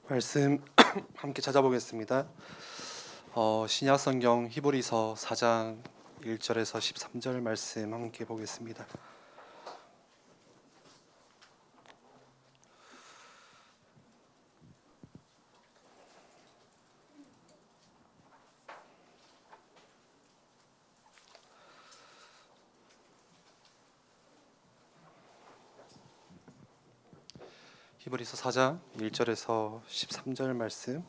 말씀 함께 찾아보겠습니다. 신약성경 히브리서 4장 1절에서 13절 말씀 함께 보겠습니다. 히브리서 4장 1절에서 13절 말씀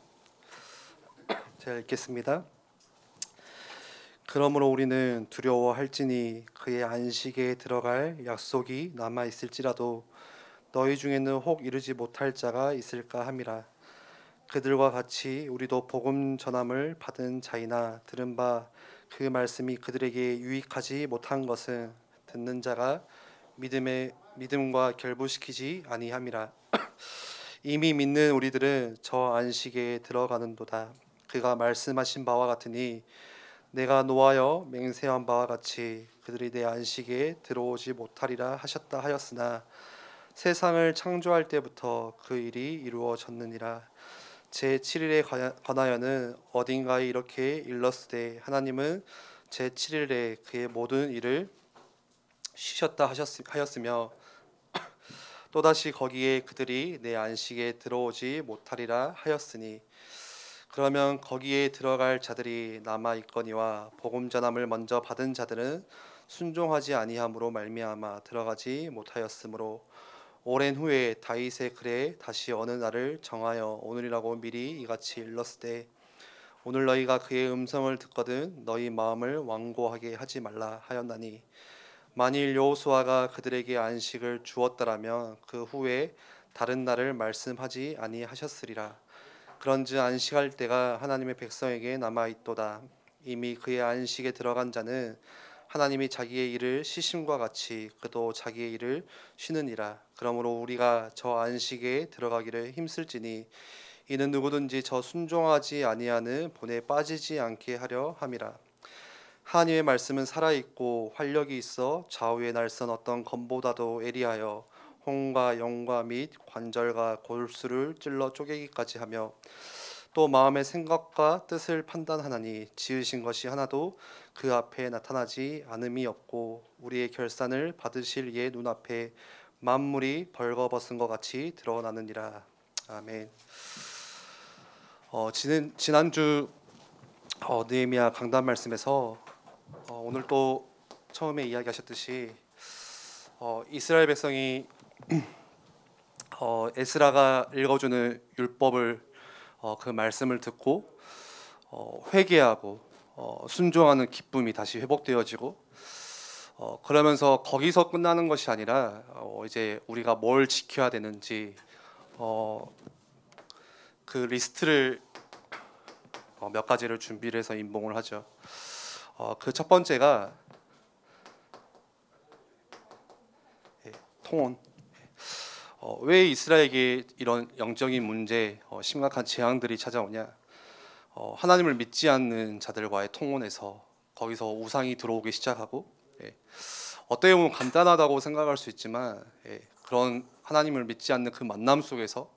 제가 읽겠습니다. 그러므로 우리는 두려워할지니 그의 안식에 들어갈 약속이 남아 있을지라도 너희 중에는 혹 이르지 못할 자가 있을까 함이라. 그들과 같이 우리도 복음 전함을 받은 자이나 들은 바 그 말씀이 그들에게 유익하지 못한 것은 듣는 자가 믿음과 결부시키지 아니함이라. 이미 믿는 우리들은 저 안식에 들어가는도다. 그가 말씀하신 바와 같으니 내가 노하여 맹세한 바와 같이 그들이 내 안식에 들어오지 못하리라 하셨다 하였으나 세상을 창조할 때부터 그 일이 이루어졌느니라. 제7일에 관하여는 어딘가에 이렇게 일렀으되 하나님은 제7일에 그의 모든 일을 쉬셨다 하였으며 또다시 거기에 그들이 내 안식에 들어오지 못하리라 하였으니 그러면 거기에 들어갈 자들이 남아 있거니와 복음 전함을 먼저 받은 자들은 순종하지 아니함으로 말미암아 들어가지 못하였으므로 오랜 후에 다윗의 글에 다시 어느 날을 정하여 오늘이라고 미리 이같이 일렀으되 오늘 너희가 그의 음성을 듣거든 너희 마음을 완고하게 하지 말라 하였나니 만일 여호수아가 그들에게 안식을 주었더라면 그 후에 다른 날을 말씀하지 아니하셨으리라. 그런즉 안식할 때가 하나님의 백성에게 남아 있도다. 이미 그의 안식에 들어간 자는 하나님이 자기의 일을 쉬심과 같이 그도 자기의 일을 쉬느니라. 그러므로 우리가 저 안식에 들어가기를 힘쓸지니 이는 누구든지 저 순종하지 아니하는 본에 빠지지 않게 하려 함이라. 하나님의 말씀은 살아있고 활력이 있어 좌우의 날선 어떤 검보다도 예리하여 혼과 영과 및 관절과 골수를 찔러 쪼개기까지 하며 또 마음의 생각과 뜻을 판단하나니 지으신 것이 하나도 그 앞에 나타나지 않음이 없고 우리의 결산을 받으실 이의 눈앞에 만물이 벌거벗은 것 같이 드러나느니라. 아멘. 지난주 느헤미야 강단 말씀에서 오늘 또 처음에 이야기하셨듯이 이스라엘 백성이 에스라가 읽어주는 율법을 그 말씀을 듣고 회개하고 순종하는 기쁨이 다시 회복되어지고 그러면서 거기서 끝나는 것이 아니라 이제 우리가 뭘 지켜야 되는지 그 리스트를 몇 가지를 준비를 해서 임봉을 하죠. 그 첫 번째가 통혼. 왜 이스라엘에게 이런 영적인 문제, 심각한 재앙들이 찾아오냐? 하나님을 믿지 않는 자들과의 통혼에서 거기서 우상이 들어오기 시작하고, 어떻게 보면 간단하다고 생각할 수 있지만 그런 하나님을 믿지 않는 그 만남 속에서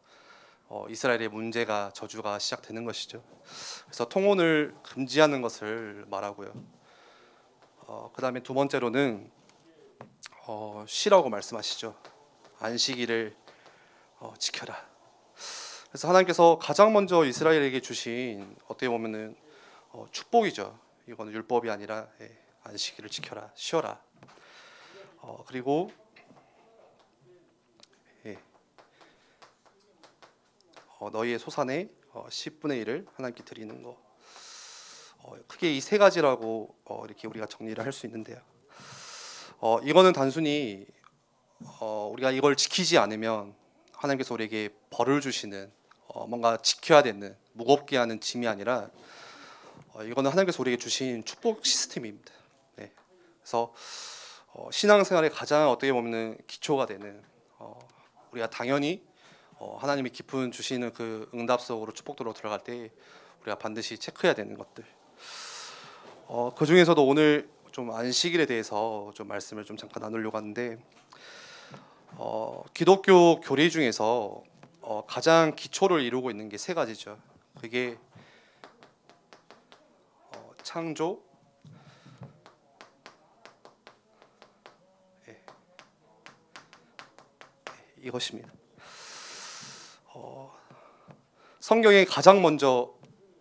이스라엘의 문제가 저주가 시작되는 것이죠. 그래서 통혼을 금지하는 것을 말하고요. 그 다음에 두 번째로는 쉬라고 말씀하시죠. 안식일을 지켜라. 그래서 하나님께서 가장 먼저 이스라엘에게 주신 어떻게 보면은 축복이죠. 이거는 율법이 아니라 안식일을 지켜라, 쉬어라. 그리고 너희의 소산의 10분의 1을 하나님께 드리는 거. 크게 이 세 가지라고 이렇게 우리가 정리를 할 수 있는데요. 이거는 단순히 우리가 이걸 지키지 않으면 하나님께서 우리에게 벌을 주시는 뭔가 지켜야 되는 무겁게 하는 짐이 아니라 이거는 하나님께서 우리에게 주신 축복 시스템입니다. 그래서 신앙생활의 가장 어떻게 보면 기초가 되는 우리가 당연히 하나님이 깊은 주시는 그 응답 속으로 축복도로 들어갈 때 우리가 반드시 체크해야 되는 것들. 그 중에서도 오늘 좀 안식일에 대해서 좀 말씀을 좀 잠깐 나누려고 하는데 기독교 교리 중에서 가장 기초를 이루고 있는 게 세 가지죠. 그게 창조, 이것입니다. 성경에 가장 먼저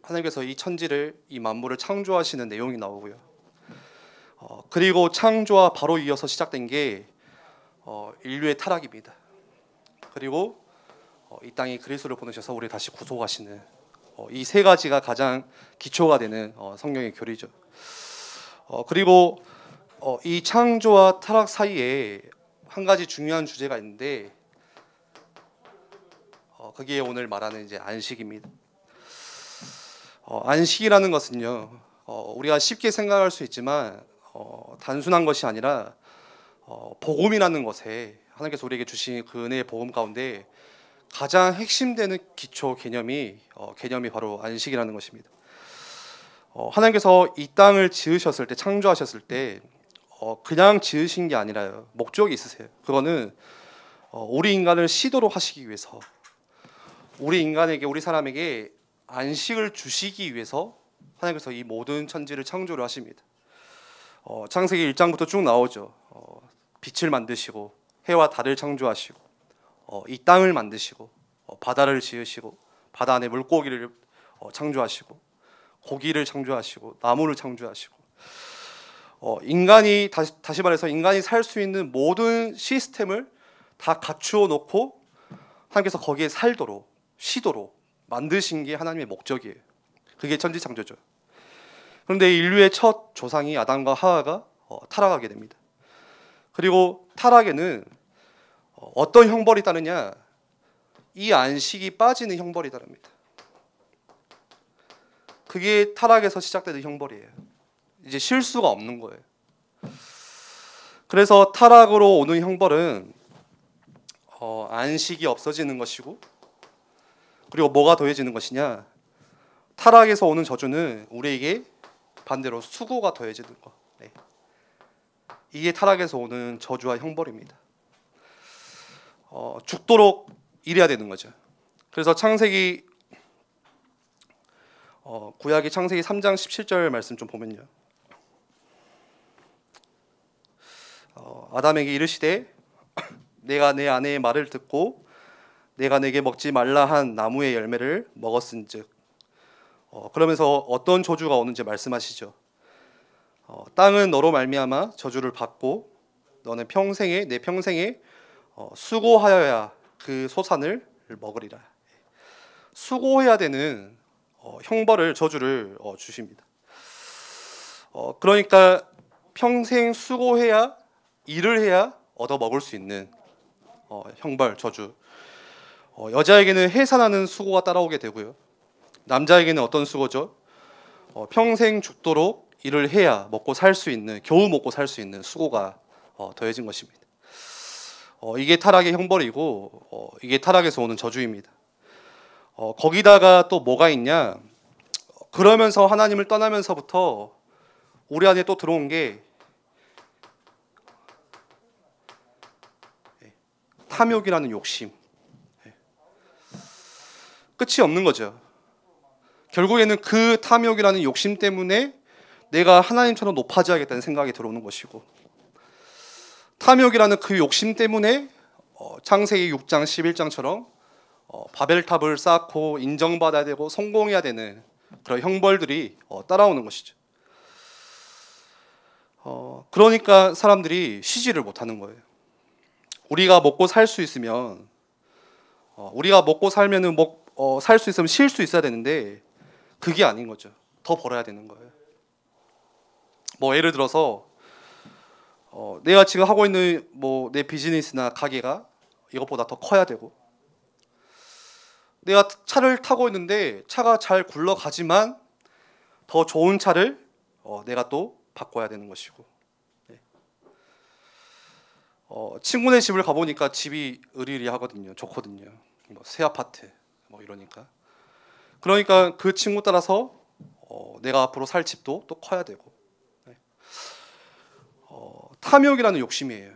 하나님께서 이 천지를, 이 만물을 창조하시는 내용이 나오고요. 그리고 창조와 바로 이어서 시작된 게 인류의 타락입니다. 그리고 이 땅에 그리스도를 보내셔서 우리 다시 구속하시는 이 세 가지가 가장 기초가 되는 성경의 교리죠. 그리고 이 창조와 타락 사이에 한 가지 중요한 주제가 있는데 그게 오늘 말하는 이제 안식입니다. 안식이라는 것은요, 우리가 쉽게 생각할 수 있지만 단순한 것이 아니라 복음이라는 것에 하나님께서 우리에게 주신 그 은혜의 복음 가운데 가장 핵심되는 기초 개념이 바로 안식이라는 것입니다. 하나님께서 이 땅을 지으셨을 때, 창조하셨을 때 그냥 지으신 게 아니라요, 목적이 있으세요. 그거는 우리 인간을 시도록 하시기 위해서, 우리 인간에게, 우리 사람에게 안식을 주시기 위해서 하나님께서 이 모든 천지를 창조를 하십니다. 창세기 1장부터 쭉 나오죠. 빛을 만드시고 해와 달을 창조하시고 이 땅을 만드시고 바다를 지으시고 바다 안에 물고기를 창조하시고 고기를 창조하시고 나무를 창조하시고 인간이 다시 말해서 인간이 살 수 있는 모든 시스템을 다 갖추어 놓고 하나님께서 거기에 살도록, 쉬도록 만드신 게 하나님의 목적이에요. 그게 천지창조죠. 그런데 인류의 첫 조상이 아담과 하와가 타락하게 됩니다. 그리고 타락에는 어떤 형벌이 따르냐? 이 안식이 빠지는 형벌이 따릅니다. 그게 타락에서 시작되는 형벌이에요. 이제 쉴 수가 없는 거예요. 그래서 타락으로 오는 형벌은 안식이 없어지는 것이고, 그리고 뭐가 더해지는 것이냐? 타락에서 오는 저주는 우리에게 반대로 수고가 더해지는 것. 네. 이게 타락에서 오는 저주와 형벌입니다. 죽도록 일해야 되는 거죠. 그래서 창세기 구약의 창세기 3장 17절 말씀 좀 보면요. 아담에게 이르시되 내가 내 아내의 말을 듣고 내가 내게 먹지 말라 한 나무의 열매를 먹었은즉, 그러면서 어떤 저주가 오는지 말씀하시죠. 땅은 너로 말미암아 저주를 받고 너는 내 평생에 수고하여야 그 소산을 먹으리라. 수고해야 되는 형벌을, 저주를 주십니다. 그러니까 평생 수고해야, 일을 해야 얻어 먹을 수 있는 형벌, 저주. 여자에게는 해산하는 수고가 따라오게 되고요. 남자에게는 어떤 수고죠? 평생 죽도록 일을 해야 먹고 살 수 있는, 겨우 먹고 살 수 있는 수고가 더해진 것입니다. 이게 타락의 형벌이고 이게 타락에서 오는 저주입니다. 거기다가 또 뭐가 있냐? 그러면서 하나님을 떠나면서부터 우리 안에 또 들어온 게 탐욕이라는 욕심. 끝이 없는 거죠. 결국에는 그 탐욕이라는 욕심 때문에 내가 하나님처럼 높아져야겠다는 생각이 들어오는 것이고, 탐욕이라는 그 욕심 때문에 창세기 6장 11장처럼 바벨탑을 쌓고 인정받아야 되고 성공해야 되는 그런 형벌들이 따라오는 것이죠. 그러니까 사람들이 쉬지를 못하는 거예요. 우리가 먹고 살 수 있으면, 우리가 먹고 살면은 살 수 있으면 쉴 수 있어야 되는데 그게 아닌 거죠. 더 벌어야 되는 거예요. 예를 들어서 내가 지금 하고 있는 내 비즈니스나 가게가 이것보다 더 커야 되고, 내가 차를 타고 있는데 차가 잘 굴러가지만 더 좋은 차를 내가 또 바꿔야 되는 것이고, 네. 친구네 집을 가보니까 집이 으리으리하거든요. 좋거든요. 새 아파트 이러니까. 그러니까 그 친구 따라서 내가 앞으로 살 집도 또 커야 되고. 네. 탐욕이라는 욕심이에요.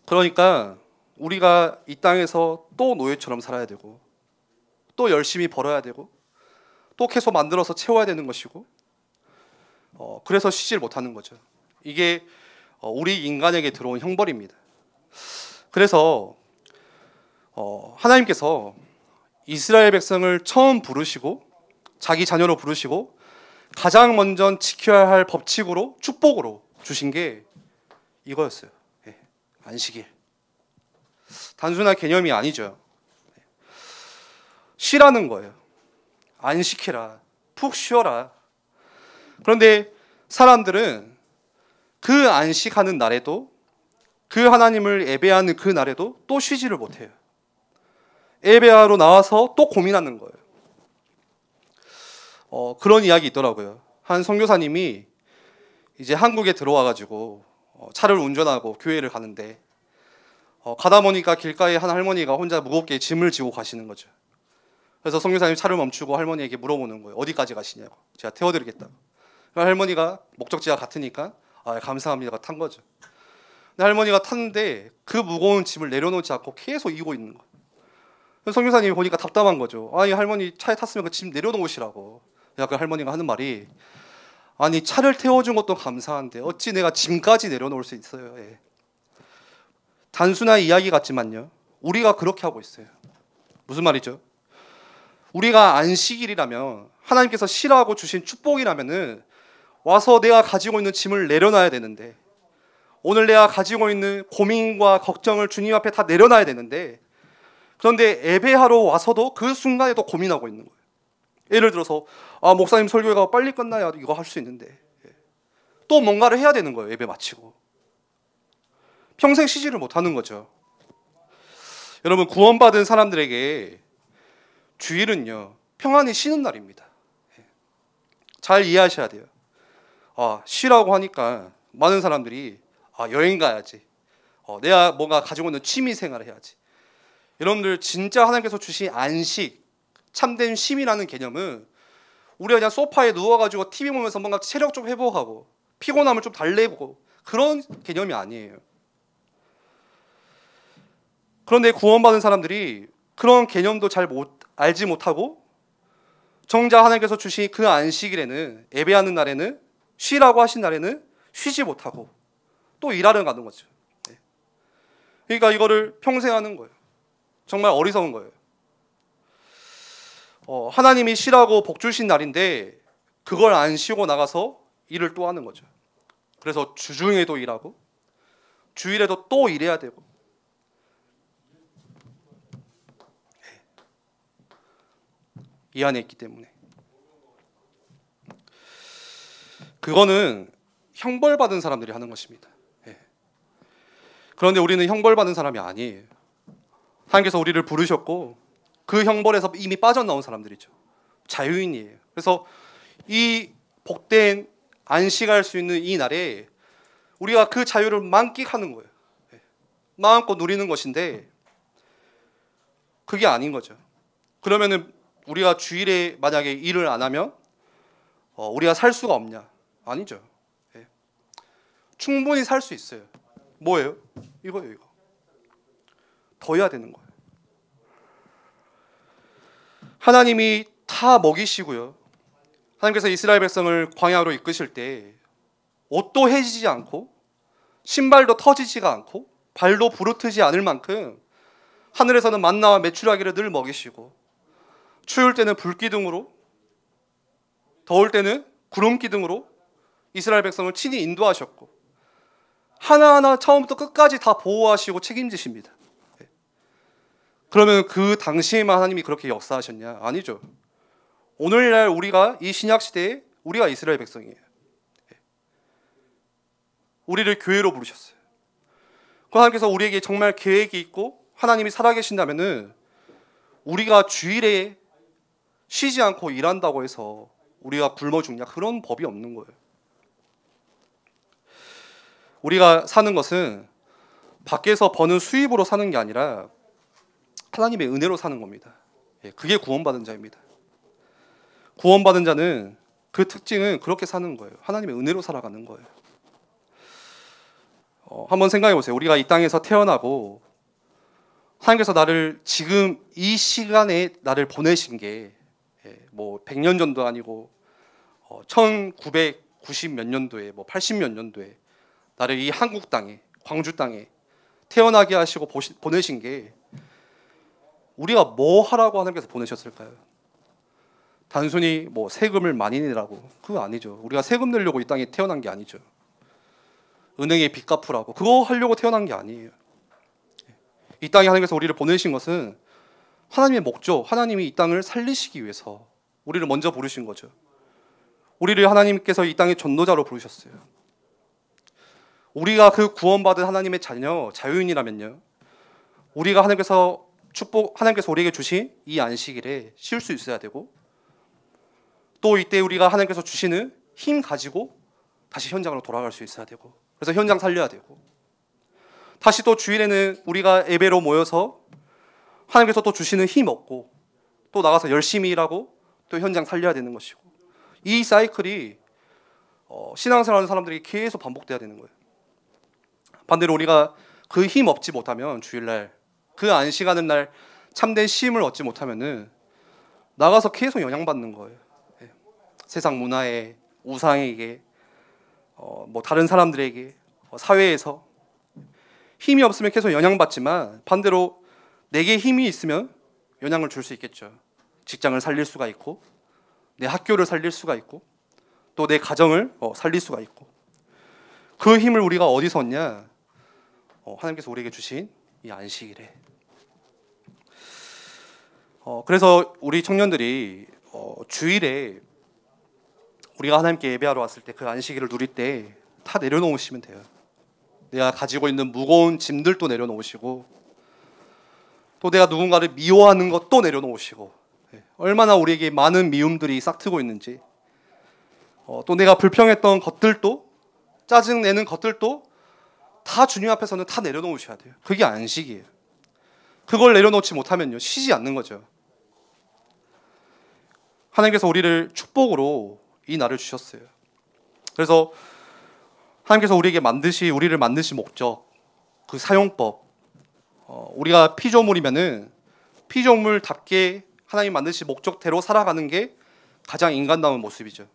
그러니까 우리가 이 땅에서 또 노예처럼 살아야 되고, 또 열심히 벌어야 되고, 또 계속 만들어서 채워야 되는 것이고, 그래서 쉬지를 못하는 거죠. 이게 우리 인간에게 들어온 형벌입니다. 그래서 하나님께서 이스라엘 백성을 처음 부르시고 자기 자녀로 부르시고 가장 먼저 지켜야 할 법칙으로, 축복으로 주신 게 이거였어요. 안식일. 단순한 개념이 아니죠. 쉬라는 거예요. 안식해라, 푹 쉬어라. 그런데 사람들은 그 안식하는 날에도, 그 하나님을 예배하는 그 날에도 또 쉬지를 못해요. 예배하러 나와서 또 고민하는 거예요. 그런 이야기 있더라고요. 한 선교사님이 이제 한국에 들어와가지고 차를 운전하고 교회를 가는데, 가다 보니까 길가에 한 할머니가 혼자 무겁게 짐을 지고 가시는 거죠. 그래서 선교사님이 차를 멈추고 할머니에게 물어보는 거예요. 어디까지 가시냐고. 제가 태워드리겠다고. 할머니가 목적지가 같으니까 감사합니다가 탄 거죠. 근데 할머니가 탔는데 그 무거운 짐을 내려놓지 않고 계속 이고 있는 거예요. 선교사님이 보니까 답답한 거죠. 아니, 할머니 차에 탔으면 그 짐 내려놓으시라고. 그 할머니가 하는 말이, 아니, 차를 태워준 것도 감사한데 어찌 내가 짐까지 내려놓을 수 있어요. 단순한 이야기 같지만요, 우리가 그렇게 하고 있어요. 무슨 말이죠? 우리가 안식일이라면, 하나님께서 쉬라고 주신 축복이라면은 와서 내가 가지고 있는 짐을 내려놔야 되는데, 오늘 내가 가지고 있는 고민과 걱정을 주님 앞에 다 내려놔야 되는데, 그런데 예배하러 와서도 그 순간에도 고민하고 있는 거예요. 예를 들어서 목사님 설교가 빨리 끝나야 이거 할 수 있는데, 또 뭔가를 해야 되는 거예요. 예배 마치고. 평생 쉬지를 못하는 거죠. 여러분, 구원받은 사람들에게 주일은요, 평안히 쉬는 날입니다. 잘 이해하셔야 돼요. 쉬라고 하니까 많은 사람들이 여행 가야지, 내가 뭔가 가지고 있는 취미 생활을 해야지. 여러분들, 진짜 하나님께서 주신 안식, 참된 쉼이라는 개념은 우리가 그냥 소파에 누워가지고 TV 보면서 뭔가 체력 좀 회복하고 피곤함을 좀 달래고 그런 개념이 아니에요. 그런데 구원받은 사람들이 그런 개념도 잘 알지 못하고, 정작 하나님께서 주신 그 안식일에는, 예배하는 날에는, 쉬라고 하신 날에는 쉬지 못하고 또 일하러 가는 거죠. 그러니까 이거를 평생 하는 거예요. 정말 어리석은 거예요. 하나님이 쉬라고 복 주신 날인데 그걸 안 쉬고 나가서 일을 또 하는 거죠. 그래서 주중에도 일하고 주일에도 또 일해야 되고, 이 안에 있기 때문에. 그거는 형벌받은 사람들이 하는 것입니다. 그런데 우리는 형벌받은 사람이 아니에요. 하나님께서 우리를 부르셨고 그 형벌에서 이미 빠져나온 사람들이죠. 자유인이에요. 그래서 이 복된 안식할 수 있는 이 날에 우리가 그 자유를 만끽하는 거예요. 마음껏 누리는 것인데 그게 아닌 거죠. 그러면은 우리가 주일에 만약에 일을 안 하면 우리가 살 수가 없냐? 아니죠. 충분히 살 수 있어요. 뭐예요? 이거예요, 이거. 더 해야 되는 거예요. 하나님이 다 먹이시고요. 하나님께서 이스라엘 백성을 광야로 이끄실 때 옷도 해지지 않고 신발도 터지지가 않고 발도 부르트지 않을 만큼 하늘에서는 만나와 메추라기를 늘 먹이시고, 추울 때는 불기둥으로, 더울 때는 구름기둥으로 이스라엘 백성을 친히 인도하셨고, 하나하나 처음부터 끝까지 다 보호하시고 책임지십니다. 그러면 그 당시에만 하나님이 그렇게 역사하셨냐? 아니죠. 오늘날 우리가 이 신약시대에 우리가 이스라엘 백성이에요. 우리를 교회로 부르셨어요. 그 하나님께서 우리에게 정말 계획이 있고 하나님이 살아계신다면은 우리가 주일에 쉬지 않고 일한다고 해서 우리가 굶어 죽냐? 그런 법이 없는 거예요. 우리가 사는 것은 밖에서 버는 수입으로 사는 게 아니라 하나님의 은혜로 사는 겁니다. 그게 구원받은 자입니다. 구원받은 자는 그 특징은 그렇게 사는 거예요. 하나님의 은혜로 살아가는 거예요. 한번 생각해 보세요. 우리가 이 땅에서 태어나고 하나님께서 나를 지금 이 시간에 나를 보내신 게 뭐 100년 전도 아니고 1990 몇 년도에 뭐 80 몇 년도에 나를 이 한국 땅에 광주 땅에 태어나게 하시고 보내신 게 우리가 뭐 하라고 하나님께서 보내셨을까요? 단순히 뭐 세금을 많이 내라고, 그거 아니죠. 우리가 세금 내려고 이 땅에 태어난 게 아니죠. 은행에 빚 갚으라고, 그거 하려고 태어난 게 아니에요. 이 땅에 하나님께서 우리를 보내신 것은 하나님의 목적, 하나님이 이 땅을 살리시기 위해서 우리를 먼저 부르신 거죠. 우리를 하나님께서 이 땅의 전도자로 부르셨어요. 우리가 그 구원받은 하나님의 자녀, 자유인이라면요, 우리가 하나님께서 우리에게 주신 이 안식일에 쉴 수 있어야 되고, 또 이때 우리가 하나님께서 주시는 힘 가지고 다시 현장으로 돌아갈 수 있어야 되고, 그래서 현장 살려야 되고, 다시 또 주일에는 우리가 예배로 모여서 하나님께서 또 주시는 힘 얻고 또 나가서 열심히 일하고 또 현장 살려야 되는 것이고, 이 사이클이 신앙생활하는 사람들이 계속 반복돼야 되는 거예요. 반대로 우리가 그 힘 얻지 못하면, 주일날 그 안식하는 날 참된 쉼을 얻지 못하면은 나가서 계속 영향받는 거예요. 세상 문화에, 우상에게, 뭐 다른 사람들에게, 사회에서 힘이 없으면 계속 영향받지만, 반대로 내게 힘이 있으면 영향을 줄 수 있겠죠. 직장을 살릴 수가 있고, 내 학교를 살릴 수가 있고, 또 내 가정을 살릴 수가 있고, 그 힘을 우리가 어디서 얻냐? 하나님께서 우리에게 주신 이 안식일에. 그래서 우리 청년들이 주일에 우리가 하나님께 예배하러 왔을 때 그 안식일을 누릴 때 다 내려놓으시면 돼요. 내가 가지고 있는 무거운 짐들도 내려놓으시고, 또 내가 누군가를 미워하는 것도 내려놓으시고, 얼마나 우리에게 많은 미움들이 싹트고 있는지, 또 내가 불평했던 것들도, 짜증내는 것들도 다 주님 앞에서는 다 내려놓으셔야 돼요. 그게 안식이에요. 그걸 내려놓지 못하면요, 쉬지 않는 거죠. 하나님께서 우리를 축복으로 이 날을 주셨어요. 그래서 하나님께서 우리를 만드신 목적, 그 사용법, 우리가 피조물이면은 피조물답게 하나님 만드신 목적대로 살아가는 게 가장 인간다운 모습이죠.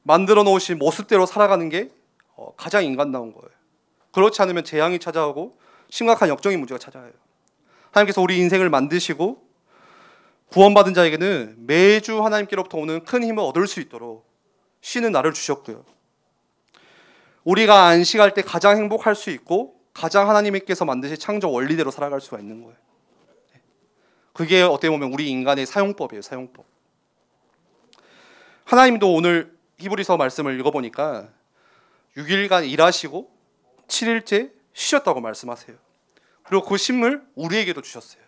만들어 놓으신 모습대로 살아가는 게 가장 인간다운 거예요. 그렇지 않으면 재앙이 찾아오고 심각한 역적인 문제가 찾아와요. 하나님께서 우리 인생을 만드시고 구원받은 자에게는 매주 하나님께로부터 오는 큰 힘을 얻을 수 있도록 쉬는 날을 주셨고요. 우리가 안식할 때 가장 행복할 수 있고 가장 하나님께서 만드신 창조 원리대로 살아갈 수가 있는 거예요. 그게 어떻게 보면 우리 인간의 사용법이에요. 사용법. 하나님도 오늘 히브리서 말씀을 읽어보니까 6일간 일하시고 7일째 쉬셨다고 말씀하세요. 그리고 그 쉼을 우리에게도 주셨어요.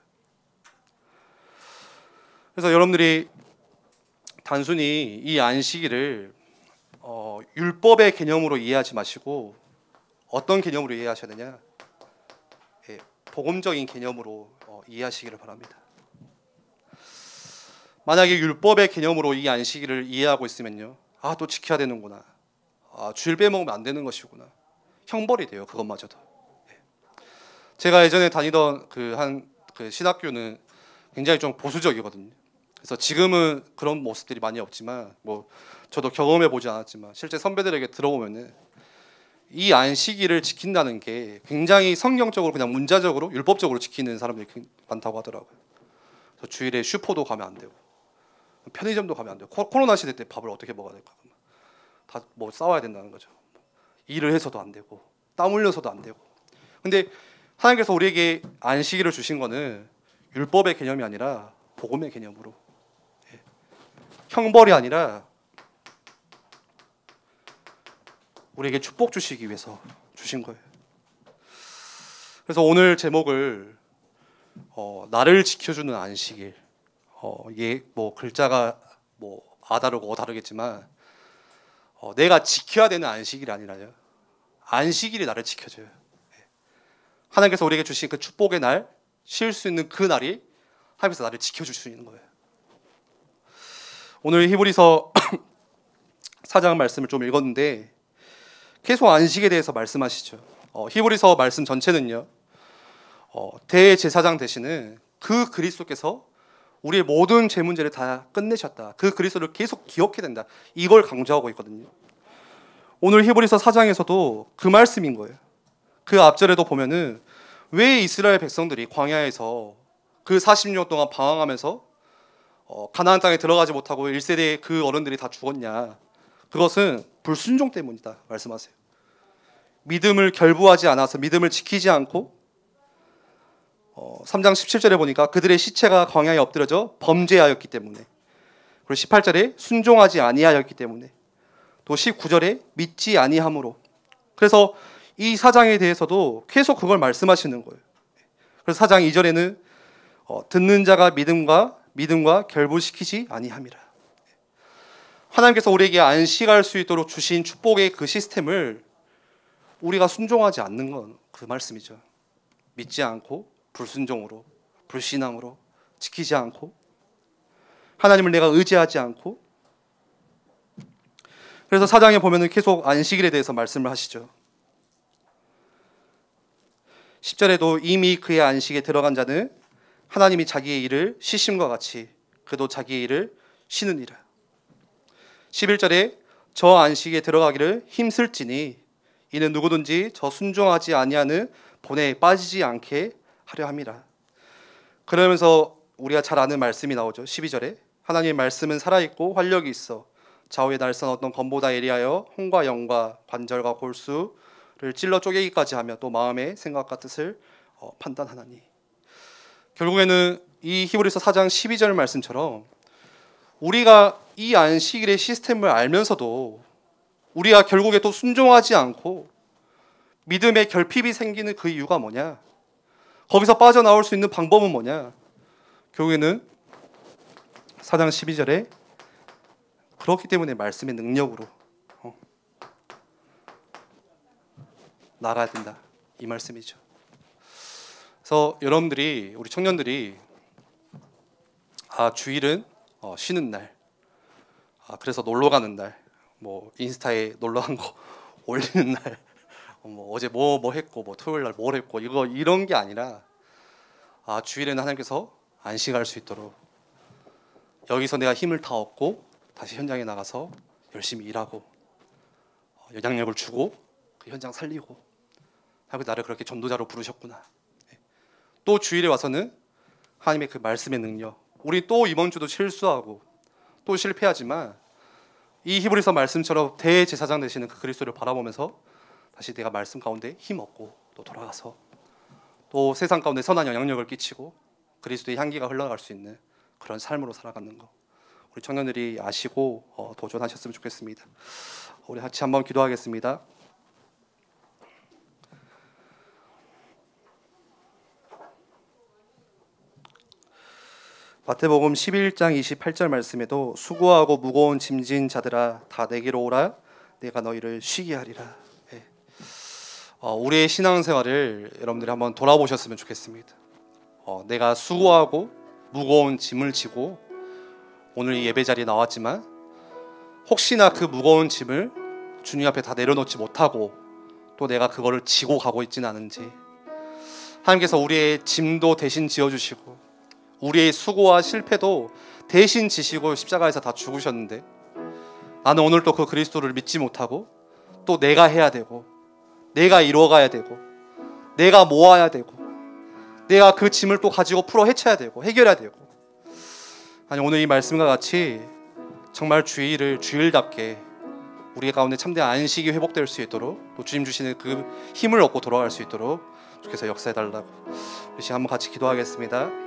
그래서 여러분들이 단순히 이 안식일을 율법의 개념으로 이해하지 마시고 어떤 개념으로 이해하셔야 되냐? 복음적인 개념으로 이해하시기를 바랍니다. 만약에 율법의 개념으로 이 안식일을 이해하고 있으면요, 또 지켜야 되는구나, 주일 빼먹으면 안 되는 것이구나, 형벌이 돼요. 그것마저도. 제가 예전에 다니던 그 신학교는 굉장히 좀 보수적이거든요. 그래서 지금은 그런 모습들이 많이 없지만, 뭐 저도 경험해 보지 않았지만 실제 선배들에게 들어보면은 이 안식일을 지킨다는 게 굉장히 성경적으로, 그냥 문자적으로, 율법적으로 지키는 사람들이 많다고 하더라고요. 그래서 주일에 슈퍼도 가면 안 되고 편의점도 가면 안 되고, 코로나 시대 때 밥을 어떻게 먹어야 될까? 다 뭐 싸워야 된다는 거죠. 일을 해서도 안 되고 땀 흘려서도 안 되고. 근데 하나님께서 우리에게 안식일을 주신 거는 율법의 개념이 아니라 복음의 개념으로, 형벌이 아니라 우리에게 축복 주시기 위해서 주신 거예요. 그래서 오늘 제목을 나를 지켜주는 안식일, 뭐 글자가 뭐 다르고 다르겠지만 내가 지켜야 되는 안식일이 아니라요, 안식일이 나를 지켜줘요. 하나님께서 우리에게 주신 그 축복의 날, 쉴 수 있는 그 날이 하나님께서 나를 지켜줄 수 있는 거예요. 오늘 히브리서 4장 말씀을 좀 읽었는데 계속 안식에 대해서 말씀하시죠. 히브리서 말씀 전체는요, 대제사장 되시는 그 그리스도께서 우리의 모든 죄 문제를 다 끝내셨다. 그 그리스도를 계속 기억해야 된다. 이걸 강조하고 있거든요. 오늘 히브리서 4장에서도 그 말씀인 거예요. 그 앞절에도 보면은 왜 이스라엘 백성들이 광야에서 그 40년 동안 방황하면서 가나안 땅에 들어가지 못하고 1세대 그 어른들이 다 죽었냐. 그것은 불순종 때문이다 말씀하세요. 믿음을 결부하지 않아서 믿음을 지키지 않고 3장 17절에 보니까 그들의 시체가 광야에 엎드려져 범죄하였기 때문에, 그리고 18절에 순종하지 아니하였기 때문에, 또 19절에 믿지 아니함으로. 그래서 이 4장에 대해서도 계속 그걸 말씀하시는 거예요. 그래서 4장 2절에는 듣는 자가 믿음과 결부시키지 아니함이라. 하나님께서 우리에게 안식할 수 있도록 주신 축복의 그 시스템을 우리가 순종하지 않는 건 그 말씀이죠. 믿지 않고 불순종으로, 불신앙으로, 지키지 않고, 하나님을 내가 의지하지 않고. 그래서 4장에 보면은 계속 안식일에 대해서 말씀을 하시죠. 10절에도 이미 그의 안식에 들어간 자는 하나님이 자기의 일을 쉬심과 같이 그도 자기의 일을 쉬느니라. 11절에 저 안식에 들어가기를 힘쓸지니 이는 누구든지 저 순종하지 아니하는 본에 빠지지 않게 하려 함이라. 그러면서 우리가 잘 아는 말씀이 나오죠. 12절에 하나님의 말씀은 살아있고 활력이 있어 좌우에 날선 어떤 검보다 예리하여 혼과 영과 관절과 골수를 찔러 쪼개기까지 하며 또 마음의 생각과 뜻을 판단하나니. 결국에는 이 히브리서 4장 12절 말씀처럼 우리가 이 안식일의 시스템을 알면서도 우리가 결국에 또 순종하지 않고 믿음의 결핍이 생기는 그 이유가 뭐냐? 거기서 빠져나올 수 있는 방법은 뭐냐? 결국에는 4장 12절에 그렇기 때문에 말씀의 능력으로 나가야 된다, 이 말씀이죠. 그래서 여러분들이, 우리 청년들이 주일은 쉬는 날, 그래서 놀러 가는 날, 뭐 인스타에 놀러 간 거 올리는 날, 뭐 어제 뭐 했고, 뭐 토요일 날 뭘 했고, 이런 게 아니라 주일에는 하나님께서 안식할 수 있도록 여기서 내가 힘을 다 얻고 다시 현장에 나가서 열심히 일하고 영향력을 주고 그 현장 살리고 하고, 나를 그렇게 전도자로 부르셨구나. 또 주일에 와서는 하나님의 그 말씀의 능력, 우리 또 이번 주도 실수하고 또 실패하지만 이 히브리서 말씀처럼 대제사장 되시는 그 그리스도를 바라보면서 다시 내가 말씀 가운데 힘 얻고 또 돌아가서 또 세상 가운데 선한 영향력을 끼치고 그리스도의 향기가 흘러갈 수 있는 그런 삶으로 살아가는 거, 우리 청년들이 아시고 도전하셨으면 좋겠습니다. 우리 같이 한번 기도하겠습니다. 마태복음 11장 28절 말씀에도 수고하고 무거운 짐진 자들아 다 내게로 오라 내가 너희를 쉬게 하리라. 우리의 신앙생활을 여러분들이 한번 돌아보셨으면 좋겠습니다. 내가 수고하고 무거운 짐을 지고 오늘 이 예배 자리에 나왔지만 혹시나 그 무거운 짐을 주님 앞에 다 내려놓지 못하고 또 내가 그거를 지고 가고 있지는 않은지, 하나님께서 우리의 짐도 대신 지어주시고 우리의 수고와 실패도 대신 지시고 십자가에서 다 죽으셨는데 나는 오늘 또 그 그리스도를 믿지 못하고 또 내가 해야 되고 내가 이루어가야 되고 내가 모아야 되고 내가 그 짐을 또 가지고 풀어 헤쳐야 되고 해결해야 되고, 아니 오늘 이 말씀과 같이 정말 주일을 주일답게 우리 가운데 참된 안식이 회복될 수 있도록 또 주님 주시는 그 힘을 얻고 돌아갈 수 있도록 주께서 역사해달라고 우리 한번 같이 기도하겠습니다.